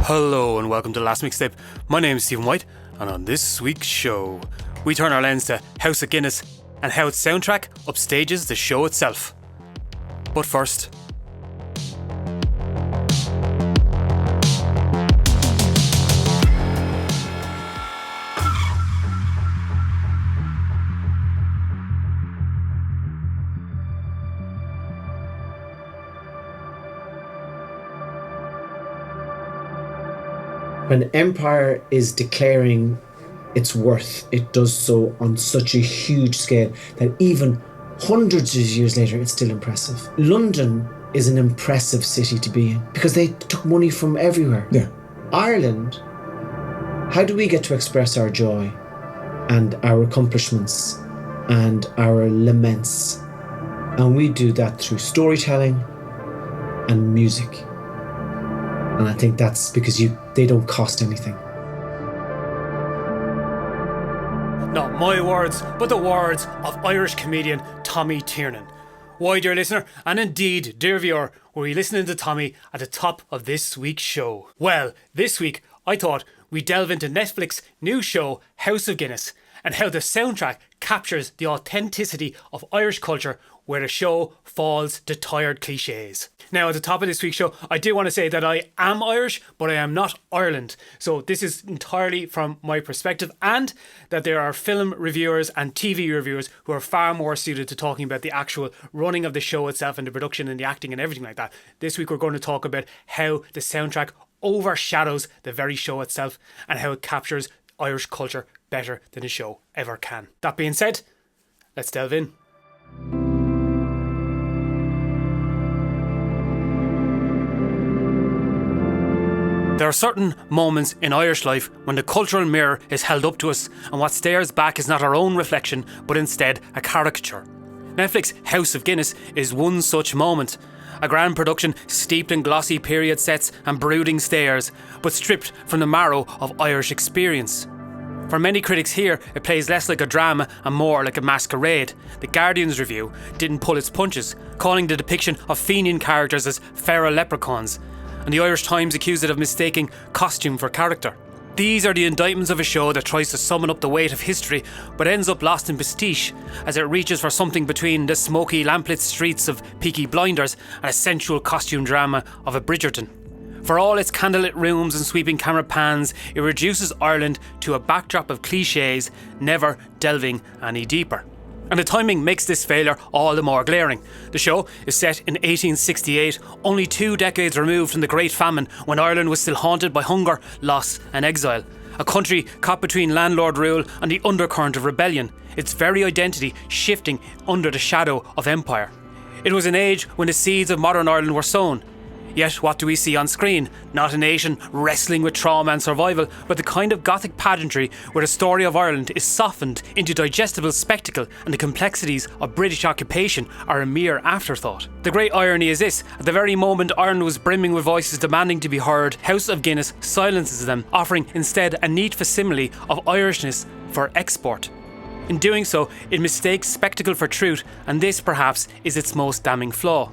Hello and welcome to Last Mixtape. My name is Stephen White, and on this week's show, we turn our lens to House of Guinness and how its soundtrack upstages the show itself. But first, when empire is declaring its worth, it does so on such a huge scale that even hundreds of years later, it's still impressive. London is an impressive city to be in because they took money from everywhere. Yeah. Ireland, how do we get to express our joy and our accomplishments and our laments? And we do that through storytelling and music. And I think that's because they don't cost anything. not my words, but the words of Irish comedian Tommy Tiernan. Why, dear listener, and indeed, dear viewer, were you listening to Tommy at the top of this week's show? Well, this week, I thought we'd delve into Netflix's new show, House of Guinness, and how the soundtrack captures the authenticity of Irish culture where the show falls to tired cliches. Now, at the top of this week's show, I do want to say that I am Irish, but I am not Ireland. So this is entirely from my perspective, and that there are film reviewers and TV reviewers who are far more suited to talking about the actual running of the show itself and the production and the acting and everything like that. This week we're going to talk about how the soundtrack overshadows the very show itself and how it captures Irish culture better than a show ever can. That being said, let's delve in. There are certain moments in Irish life when the cultural mirror is held up to us and what stares back is not our own reflection but instead a caricature. Netflix's House of Guinness is one such moment. A grand production steeped in glossy period sets and brooding stares, but stripped from the marrow of Irish experience. For many critics here, it plays less like a drama and more like a masquerade. The Guardian's review didn't pull its punches, calling the depiction of Fenian characters as feral leprechauns, and the Irish Times accused it of mistaking costume for character. These are the indictments of a show that tries to summon up the weight of history, but ends up lost in pastiche as it reaches for something between the smoky lamplit streets of Peaky Blinders and a sensual costume drama of a Bridgerton. For all its candlelit rooms and sweeping camera pans, it reduces Ireland to a backdrop of cliches, never delving any deeper. And the timing makes this failure all the more glaring. The show is set in 1868, only 2 decades removed from the Great Famine, when Ireland was still haunted by hunger, loss and exile. A country caught between landlord rule and the undercurrent of rebellion, its very identity shifting under the shadow of empire. It was an age when the seeds of modern Ireland were sown. Yet what do we see on screen? Not a nation wrestling with trauma and survival, but the kind of gothic pageantry where the story of Ireland is softened into digestible spectacle and the complexities of British occupation are a mere afterthought. The great irony is this: at the very moment Ireland was brimming with voices demanding to be heard, House of Guinness silences them, offering instead a neat facsimile of Irishness for export. In doing so, it mistakes spectacle for truth, and this perhaps is its most damning flaw.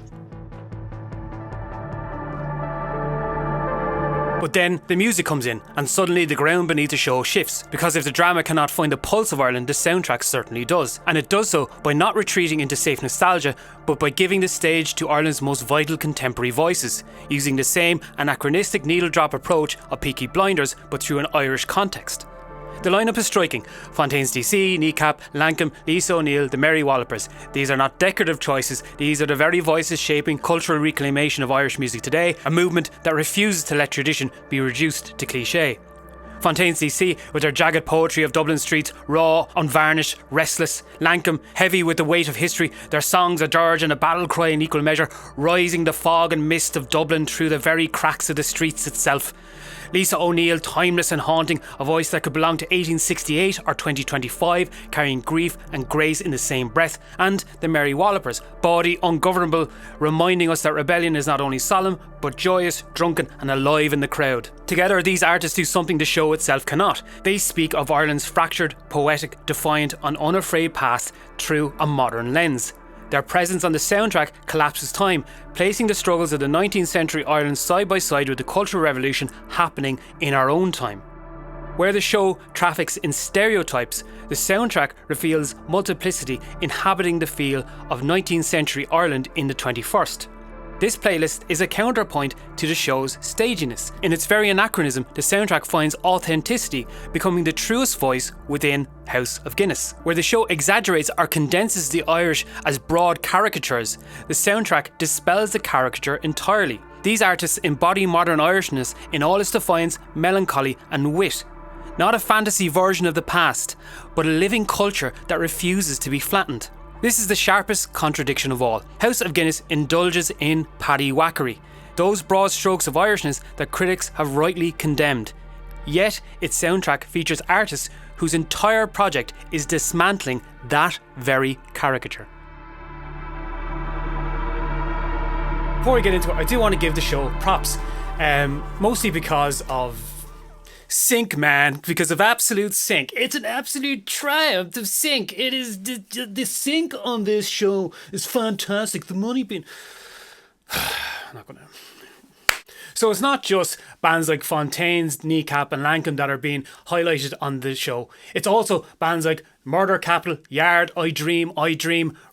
But then the music comes in and suddenly the ground beneath the show shifts, because if the drama cannot find the pulse of Ireland, the soundtrack certainly does. And it does so by not retreating into safe nostalgia, but by giving the stage to Ireland's most vital contemporary voices, using the same anachronistic needle drop approach of Peaky Blinders but through an Irish context. The lineup is striking. Fontaines D.C, Kneecap, Lankum, Lisa O'Neill, the Mary Wallopers. These are not decorative choices, these are the very voices shaping cultural reclamation of Irish music today, a movement that refuses to let tradition be reduced to cliché. Fontaines D.C, with their jagged poetry of Dublin streets, raw, unvarnished, restless. Lankum, heavy with the weight of history, their songs a dirge and a battle cry in equal measure, rising the fog and mist of Dublin through the very cracks of the streets itself. Lisa O'Neill, timeless and haunting, a voice that could belong to 1868 or 2025, carrying grief and grace in the same breath. And the Mary Wallopers, bawdy, ungovernable, reminding us that rebellion is not only solemn, but joyous, drunken and alive in the crowd. Together, these artists do something the show itself cannot. They speak of Ireland's fractured, poetic, defiant and unafraid past through a modern lens. Their presence on the soundtrack collapses time, placing the struggles of the 19th century Ireland side by side with the Cultural Revolution happening in our own time. Where the show traffics in stereotypes, the soundtrack reveals multiplicity, inhabiting the feel of 19th century Ireland in the 21st. This playlist is a counterpoint to the show's staginess. In its very anachronism, the soundtrack finds authenticity, becoming the truest voice within House of Guinness. Where the show exaggerates or condenses the Irish as broad caricatures, the soundtrack dispels the caricature entirely. These artists embody modern Irishness in all its defiance, melancholy and wit. Not a fantasy version of the past, but a living culture that refuses to be flattened. This is the sharpest contradiction of all. House of Guinness indulges in paddywhackery, those broad strokes of Irishness that critics have rightly condemned. Yet, its soundtrack features artists whose entire project is dismantling that very caricature. Before we get into it, I do want to give the show props, mostly because of sync, man, because of absolute sync. It's an absolute triumph of sync. It is the sync on this show is fantastic. The money being I'm not gonna. So it's not just bands like Fontaines, Kneecap and Lankum that are being highlighted on the show. It's also bands like Murder Capital, Yard, I Dream,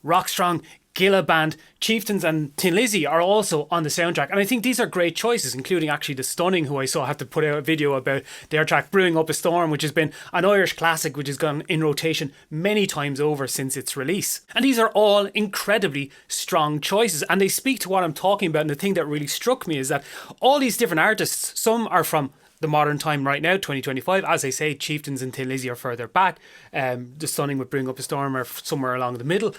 Rockstrong, Gilla Band, Chieftains and Tin Lizzy are also on the soundtrack, and I think these are great choices, including actually The Stunning, who I saw had to put out a video about their track Brewing Up a Storm, which has been an Irish classic which has gone in rotation many times over since its release. And these are all incredibly strong choices, and they speak to what I'm talking about. And the thing that really struck me is that all these different artists, some are from the modern time right now, 2025. As I say, Chieftains and Tin Lizzy are further back. The Stunning with Bring Up a Storm are somewhere along the middle.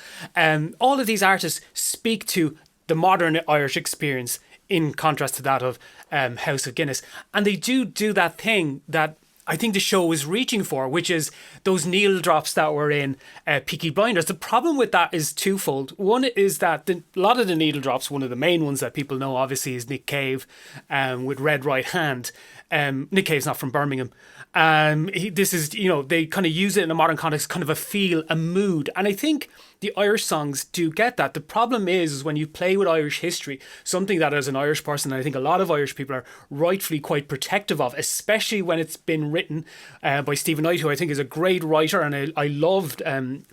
All of these artists speak to the modern Irish experience in contrast to that of House of Guinness. And they do that thing that I think the show is reaching for, which is those needle drops that were in Peaky Blinders. The problem with that is twofold. One is that a lot of the needle drops, one of the main ones that people know obviously is Nick Cave with Red Right Hand. Nick Cave's not from Birmingham. This is, they kind of use it in a modern context, kind of a feel, a mood. And I think the Irish songs do get that. The problem is when you play with Irish history, something that as an Irish person, I think a lot of Irish people are rightfully quite protective of, especially when it's been written by Stephen Knight, who I think is a great writer. And I loved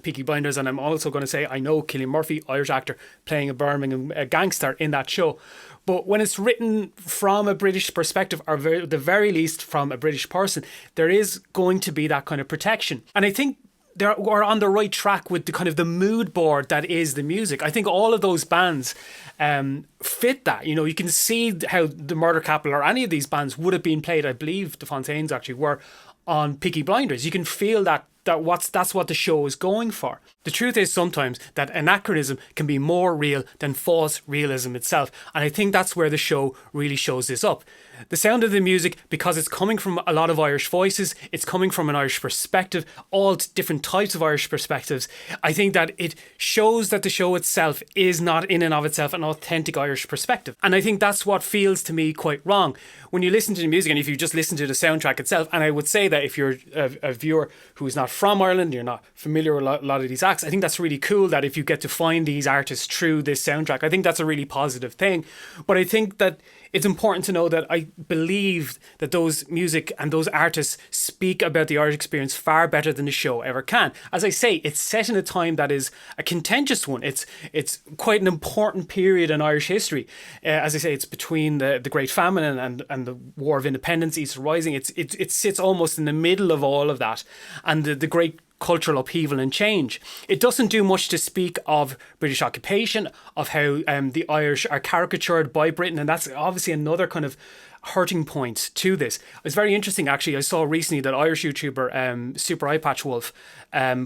Peaky Blinders. And I'm also going to say, I know Cillian Murphy, Irish actor, playing a Birmingham gangster in that show. But when it's written from a British perspective, or the very least from a British person, there is going to be that kind of protection. And I think we're on the right track with the kind of the mood board that is the music. I think all of those bands fit that. You can see how the Murder Capital or any of these bands would have been played. I believe the Fontaines actually were on Peaky Blinders. You can feel that's what the show is going for. The truth is sometimes that anachronism can be more real than false realism itself, and I think that's where the show really shows this up. The sound of the music, because it's coming from a lot of Irish voices, it's coming from an Irish perspective, all different types of Irish perspectives. I think that it shows that the show itself is not in and of itself an authentic Irish perspective. And I think that's what feels to me quite wrong. When you listen to the music and if you just listen to the soundtrack itself, and I would say that if you're a viewer who is not from Ireland, you're not familiar with a lot of these acts, I think that's really cool that if you get to find these artists through this soundtrack, I think that's a really positive thing. But I think that it's important to know that I believe that those music and those artists speak about the Irish experience far better than the show ever can. As I say, it's set in a time that is a contentious one. It's quite an important period in Irish history. As I say, it's between the Great Famine and the War of Independence, Easter Rising. It sits almost in the middle of all of that, and the great cultural upheaval and change. It doesn't do much to speak of British occupation, of how the Irish are caricatured by Britain, and that's obviously another kind of hurting point to this. It's very interesting actually. I saw recently that Irish YouTuber Super Eyepatch Wolf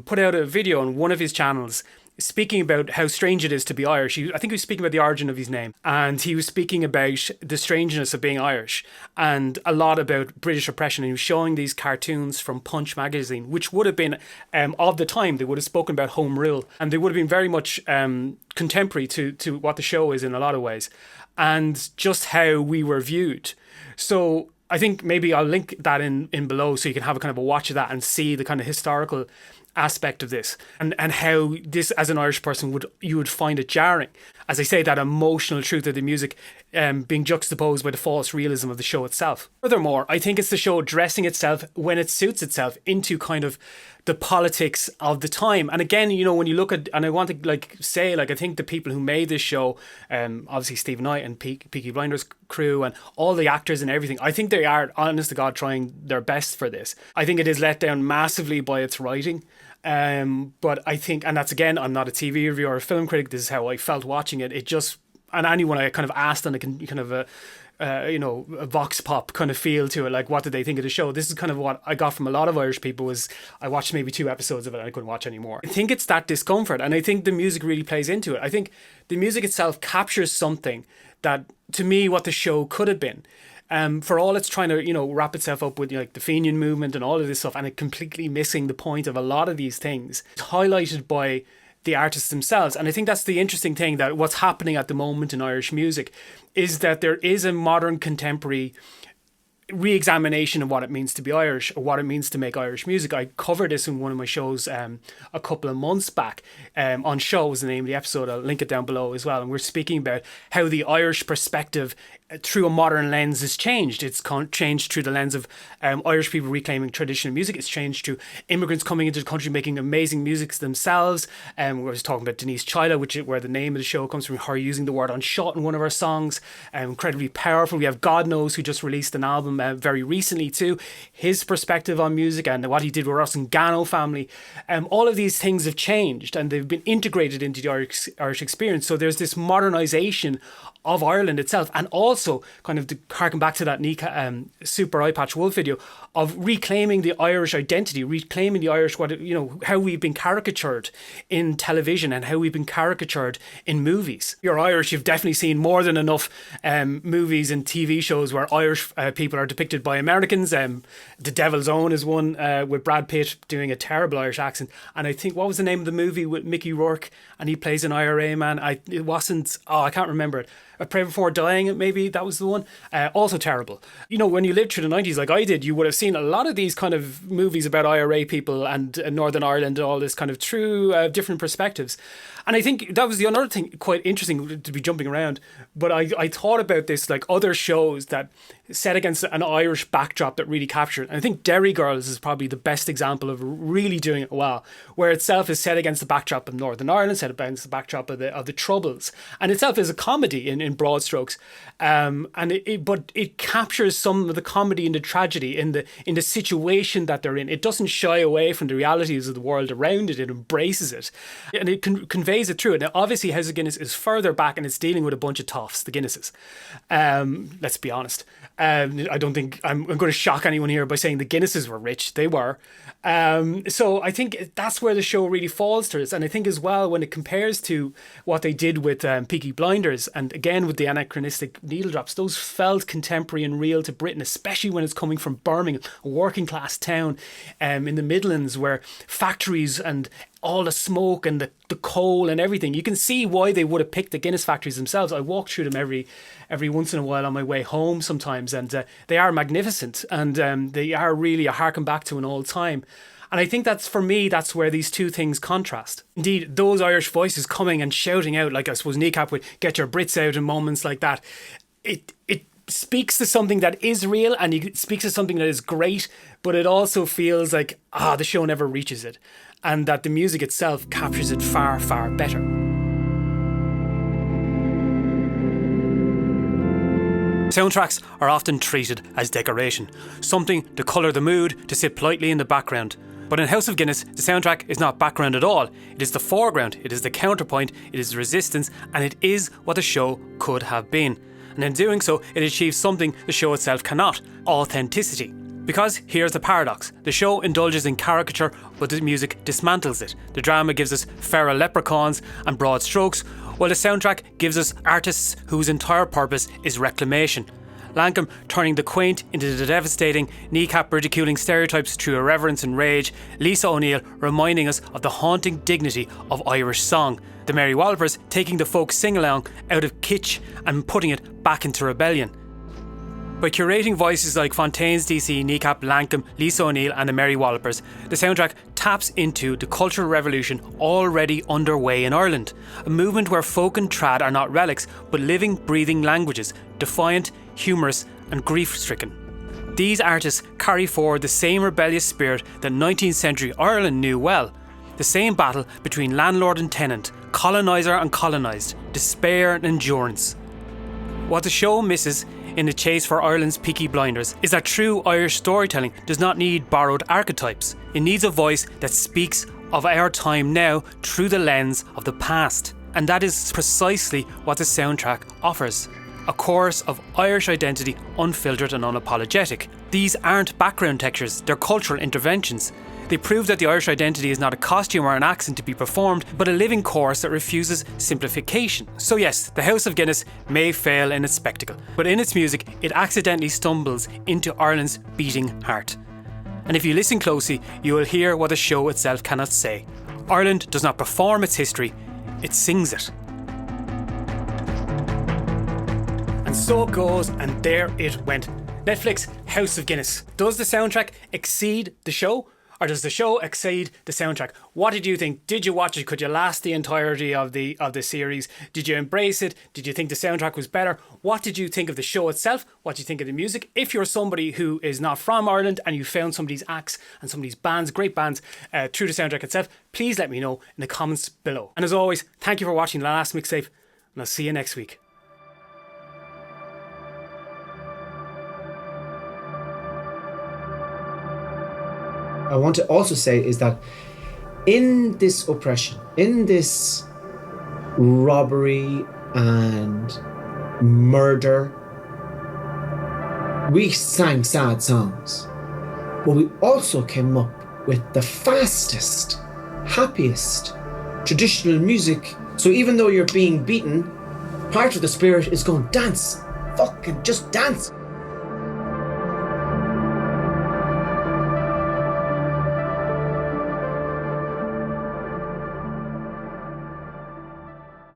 put out a video on one of his channels speaking about how strange it is to be Irish. I think he was speaking about the origin of his name, and he was speaking about the strangeness of being Irish and a lot about British oppression. And he was showing these cartoons from Punch magazine, which would have been of the time. They would have spoken about home rule, and they would have been very much contemporary to what the show is in a lot of ways, and just how we were viewed. So I think maybe I'll link that in below so you can have a kind of a watch of that and see the kind of historical aspect of this, and how this, as an Irish person, you would find it jarring. As I say, that emotional truth of the music being juxtaposed by the false realism of the show itself. Furthermore, I think it's the show dressing itself, when it suits itself, into kind of the politics of the time. And again, you know, when you look at, and I want to say, I think the people who made this show, obviously Stephen Knight and Peaky Blinders crew and all the actors and everything, I think they are, honest to God, trying their best for this. I think it is let down massively by its writing. But I think, and that's, again, I'm not a TV reviewer or a film critic, this is how I felt watching it. It just, and anyone I kind of asked on a kind of a vox pop kind of feel to it, like what did they think of the show, this is kind of what I got from a lot of Irish people. Was I watched maybe 2 episodes of it and I couldn't watch anymore. I think it's that discomfort, and I think the music really plays into it. I think the music itself captures something that, to me, what the show could have been. For all it's trying to, wrap itself up with the Fenian movement and all of this stuff, and it completely missing the point of a lot of these things, it's highlighted by the artists themselves. And I think that's the interesting thing, that what's happening at the moment in Irish music is that there is a modern contemporary re-examination of what it means to be Irish, or what it means to make Irish music. I covered this in one of my shows a couple of months back. On Show was the name of the episode. I'll link it down below as well. And we're speaking about how the Irish perspective through a modern lens has changed. It's changed through the lens of Irish people reclaiming traditional music. It's changed through immigrants coming into the country making amazing music themselves. We was talking about Denise Chila, where the name of the show comes from, her using the word "unshot" in one of her songs. Incredibly powerful. We have God Knows, who just released an album very recently too. His perspective on music and what he did with Ross and Gano family. All of these things have changed and they've been integrated into the Irish experience. So there's this modernisation of Ireland itself, and also kind of to harken back to that Kneecap Super Eye Patch Wolf video of reclaiming the Irish identity, reclaiming the Irish, how we've been caricatured in television and how we've been caricatured in movies. If you're Irish, you've definitely seen more than enough movies and TV shows where Irish people are depicted by Americans. The Devil's Own is one with Brad Pitt doing a terrible Irish accent, and I think, what was the name of the movie with Mickey Rourke, and he plays an IRA man? I can't remember it. A Pray Before Dying, maybe that was the one. Also terrible. When you lived through the 90s like I did, you would have seen a lot of these kind of movies about IRA people and Northern Ireland and all this kind of through different perspectives. And I think that was the another thing, quite interesting to be jumping around. But I thought about this, like other shows that set against an Irish backdrop that really captured. And I think Derry Girls is probably the best example of really doing it well, where itself is set against the backdrop of Northern Ireland, set against the backdrop of the Troubles, and itself is a comedy in broad strokes. But it captures some of the comedy and the tragedy in the situation that they're in. It doesn't shy away from the realities of the world around it. It embraces it, and it conveys it through it. Now, obviously, House of Guinness is further back, and it's dealing with a bunch of toffs, the Guinnesses. Let's be honest. I don't think I'm going to shock anyone here by saying the Guinnesses were rich. They were. So I think that's where the show really falls to us. And I think as well, when it compares to what they did with Peaky Blinders, and again with the anachronistic needle drops, those felt contemporary and real to Britain, especially when it's coming from Birmingham, a working class town in the Midlands, where factories and all the smoke and the coal and everything. You can see why they would have picked the Guinness factories themselves. I walk through them every once in a while on my way home sometimes, and they are magnificent, and they are really a harken back to an old time. And I think that's where these two things contrast. Indeed, those Irish voices coming and shouting out, like I suppose Kneecap would get your Brits out in moments like that. It speaks to something that is real, and it speaks to something that is great, but it also feels like, the show never reaches it. And that the music itself captures it far, far better. Soundtracks are often treated as decoration, something to colour the mood, to sit politely in the background. But in House of Guinness, the soundtrack is not background at all. It is the foreground, it is the counterpoint, it is the resistance, and it is what the show could have been. And in doing so, it achieves something the show itself cannot: authenticity. Because here's the paradox. The show indulges in caricature, but the music dismantles it. The drama gives us feral leprechauns and broad strokes, while the soundtrack gives us artists whose entire purpose is reclamation. Lankum turning the quaint into the devastating, Kneecap ridiculing stereotypes through irreverence and rage, Lisa O'Neill reminding us of the haunting dignity of Irish song, the Mary Wallopers taking the folk sing-along out of kitsch and putting it back into rebellion. By curating voices like Fontaines D.C, Kneecap, Lankum, Lisa O'Neill and the Mary Wallopers, the soundtrack taps into the cultural revolution already underway in Ireland, a movement where folk and trad are not relics but living, breathing languages, defiant, humorous and grief-stricken. These artists carry forward the same rebellious spirit that 19th century Ireland knew well, the same battle between landlord and tenant, coloniser and colonised, despair and endurance. What the show misses in the chase for Ireland's Peaky Blinders is that true Irish storytelling does not need borrowed archetypes. It needs a voice that speaks of our time now through the lens of the past. And that is precisely what the soundtrack offers. A chorus of Irish identity, unfiltered and unapologetic. These aren't background textures, they're cultural interventions. They prove that the Irish identity is not a costume or an accent to be performed, but a living chorus that refuses simplification. So yes, the House of Guinness may fail in its spectacle, but in its music, it accidentally stumbles into Ireland's beating heart. And if you listen closely, you will hear what the show itself cannot say. Ireland does not perform its history, it sings it. And so it goes, and there it went. Netflix, House of Guinness. Does the soundtrack exceed the show? Or does the show exceed the soundtrack? What did you think? Did you watch it? Could you last the entirety of the series? Did you embrace it? Did you think the soundtrack was better? What did you think of the show itself? What did you think of the music? If you're somebody who is not from Ireland and you found some of these acts and some of these bands, great bands, through the soundtrack itself, please let me know in the comments below. And as always, thank you for watching The Last Mixtape, and I'll see you next week. I want to also say is that in this oppression, in this robbery and murder, we sang sad songs, but we also came up with the fastest, happiest traditional music. So even though you're being beaten, part of the spirit is going, dance, fucking just dance.